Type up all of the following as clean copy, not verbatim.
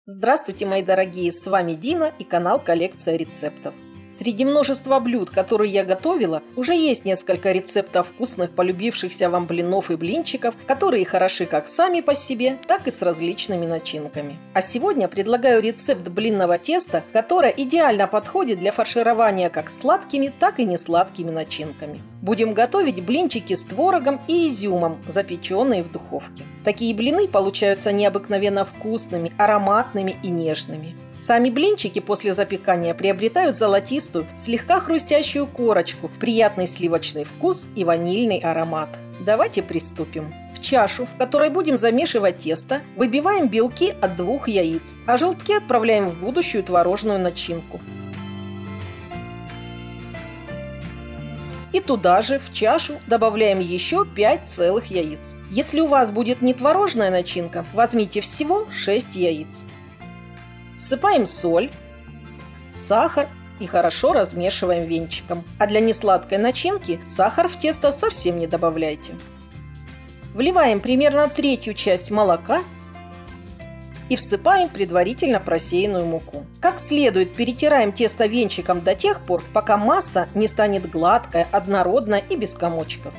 Здравствуйте, мои дорогие! С вами Дина и канал Коллекция рецептов. Среди множества блюд, которые я готовила, уже есть несколько рецептов вкусных, полюбившихся вам блинов и блинчиков, которые хороши как сами по себе, так и с различными начинками. А сегодня предлагаю рецепт блинного теста, которое идеально подходит для фарширования как сладкими, так и несладкими начинками. Будем готовить блинчики с творогом и изюмом, запеченные в духовке. Такие блины получаются необыкновенно вкусными, ароматными и нежными. Сами блинчики после запекания приобретают золотистую, слегка хрустящую корочку, приятный сливочный вкус и ванильный аромат. Давайте приступим. В чашу, в которой будем замешивать тесто, выбиваем белки от 2 яиц, а желтки отправляем в будущую творожную начинку. И туда же, в чашу, добавляем еще 5 целых яиц. Если у вас будет не творожная начинка, возьмите всего 6 яиц. Всыпаем соль, сахар и хорошо размешиваем венчиком. А для несладкой начинки сахар в тесто совсем не добавляйте. Вливаем примерно 1/3 часть молока и всыпаем предварительно просеянную муку. Как следует перетираем тесто венчиком до тех пор, пока масса не станет гладкая, однородная и без комочков.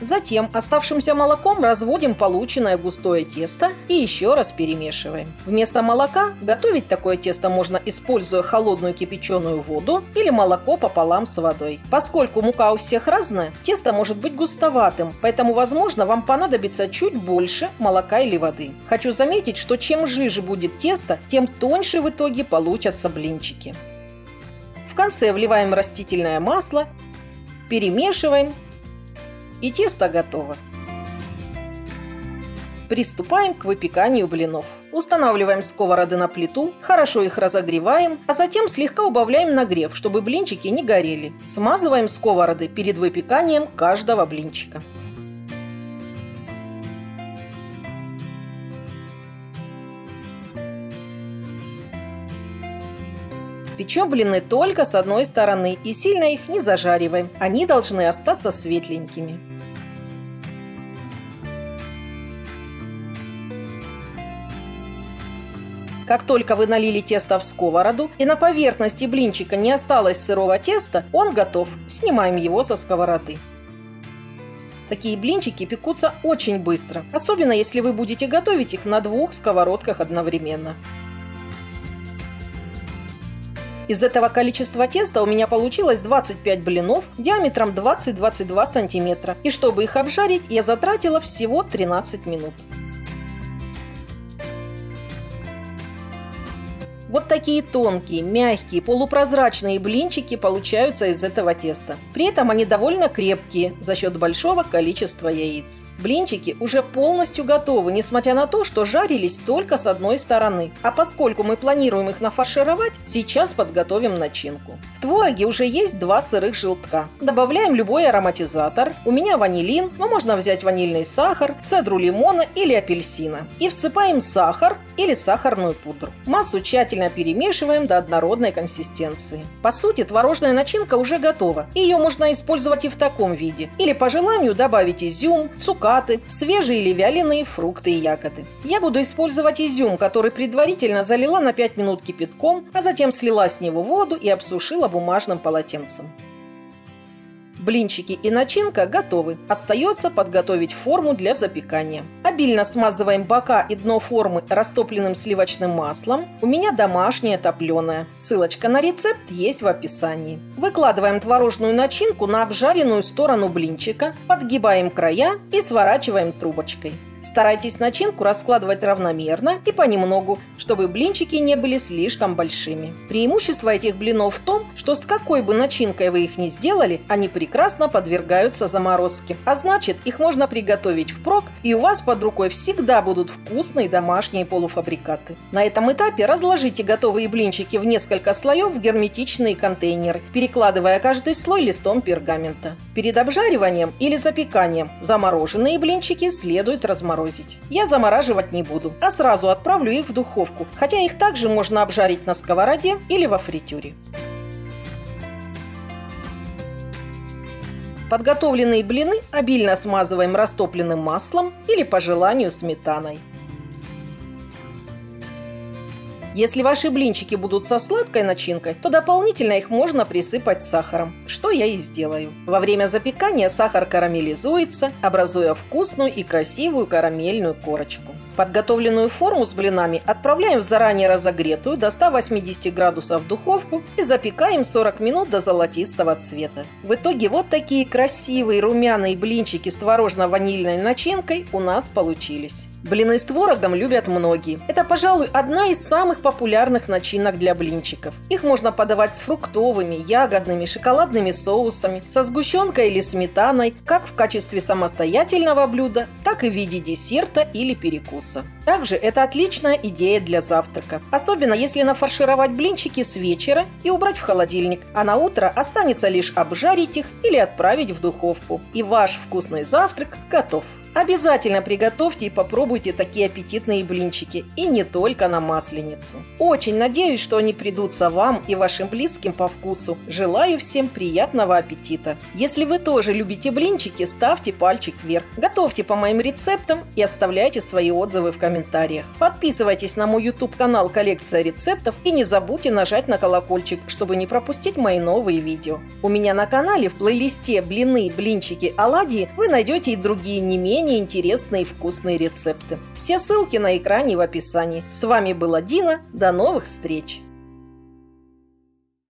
Затем оставшимся молоком разводим полученное густое тесто и еще раз перемешиваем. Вместо молока готовить такое тесто можно, используя холодную кипяченую воду или молоко пополам с водой. Поскольку мука у всех разная, тесто может быть густоватым, поэтому, возможно, вам понадобится чуть больше молока или воды. Хочу заметить, что чем жиже будет тесто, тем тоньше в итоге получатся блинчики. В конце вливаем растительное масло, перемешиваем. И тесто готово. Приступаем к выпеканию блинов. Устанавливаем сковороды на плиту, хорошо их разогреваем, а затем слегка убавляем нагрев, чтобы блинчики не горели. Смазываем сковороды перед выпеканием каждого блинчика. Печем блины только с одной стороны и сильно их не зажариваем. Они должны остаться светленькими. Как только вы налили тесто в сковороду и на поверхности блинчика не осталось сырого теста, он готов. Снимаем его со сковороды. Такие блинчики пекутся очень быстро, особенно если вы будете готовить их на 2 сковородках одновременно. Из этого количества теста у меня получилось 25 блинов диаметром 20-22 сантиметра. И чтобы их обжарить, я затратила всего 13 минут. Вот такие тонкие, мягкие, полупрозрачные блинчики получаются из этого теста. При этом они довольно крепкие за счет большого количества яиц. Блинчики уже полностью готовы, несмотря на то, что жарились только с одной стороны. А поскольку мы планируем их нафаршировать, сейчас подготовим начинку. В твороге уже есть 2 сырых желтка. Добавляем любой ароматизатор. У меня ванилин, но можно взять ванильный сахар, цедру лимона или апельсина. И всыпаем сахар или сахарную пудру. Массу тщательно перемешиваем до однородной консистенции. По сути, творожная начинка уже готова. Ее можно использовать и в таком виде. Или по желанию добавить изюм, цукаты, свежие или вяленые фрукты и ягоды. Я буду использовать изюм, который предварительно залила на 5 минут кипятком, а затем слила с него воду и обсушила бумажным полотенцем. Блинчики и начинка готовы. Остается подготовить форму для запекания. Обильно смазываем бока и дно формы растопленным сливочным маслом. У меня домашнее топленое. Ссылочка на рецепт есть в описании. Выкладываем творожную начинку на обжаренную сторону блинчика, подгибаем края и сворачиваем трубочкой. Старайтесь начинку раскладывать равномерно и понемногу, чтобы блинчики не были слишком большими. Преимущество этих блинов в том, что с какой бы начинкой вы их ни сделали, они прекрасно подвергаются заморозке. А значит, их можно приготовить впрок, и у вас под рукой всегда будут вкусные домашние полуфабрикаты. На этом этапе разложите готовые блинчики в несколько слоев в герметичные контейнеры, перекладывая каждый слой листом пергамента. Перед обжариванием или запеканием замороженные блинчики следует разморозить. Я замораживать не буду, а сразу отправлю их в духовку, хотя их также можно обжарить на сковороде или во фритюре. Подготовленные блины обильно смазываем растопленным маслом или по желанию сметаной. Если ваши блинчики будут со сладкой начинкой, то дополнительно их можно присыпать сахаром, что я и сделаю. Во время запекания сахар карамелизуется, образуя вкусную и красивую карамельную корочку. Подготовленную форму с блинами отправляем в заранее разогретую до 180 градусов духовку и запекаем 40 минут до золотистого цвета. В итоге вот такие красивые румяные блинчики с творожно-ванильной начинкой у нас получились. Блины с творогом любят многие. Это, пожалуй, одна из самых популярных начинок для блинчиков. Их можно подавать с фруктовыми, ягодными, шоколадными соусами, со сгущенкой или сметаной, как в качестве самостоятельного блюда, так и в виде десерта или перекуса. Также это отличная идея для завтрака, особенно если нафаршировать блинчики с вечера и убрать в холодильник, а на утро останется лишь обжарить их или отправить в духовку. И ваш вкусный завтрак готов. Обязательно приготовьте и попробуйте такие аппетитные блинчики, и не только на Масленицу. Очень надеюсь, что они придутся вам и вашим близким по вкусу. Желаю всем приятного аппетита! Если вы тоже любите блинчики, ставьте пальчик вверх. Готовьте по моим рецептам и оставляйте свои отзывы в комментариях. Подписывайтесь на мой YouTube-канал «Коллекция рецептов» и не забудьте нажать на колокольчик, чтобы не пропустить мои новые видео. У меня на канале в плейлисте «Блины, блинчики, оладьи» вы найдете и другие не менее интересные и вкусные рецепты. Все ссылки на экране в описании. С вами была Дина. До новых встреч!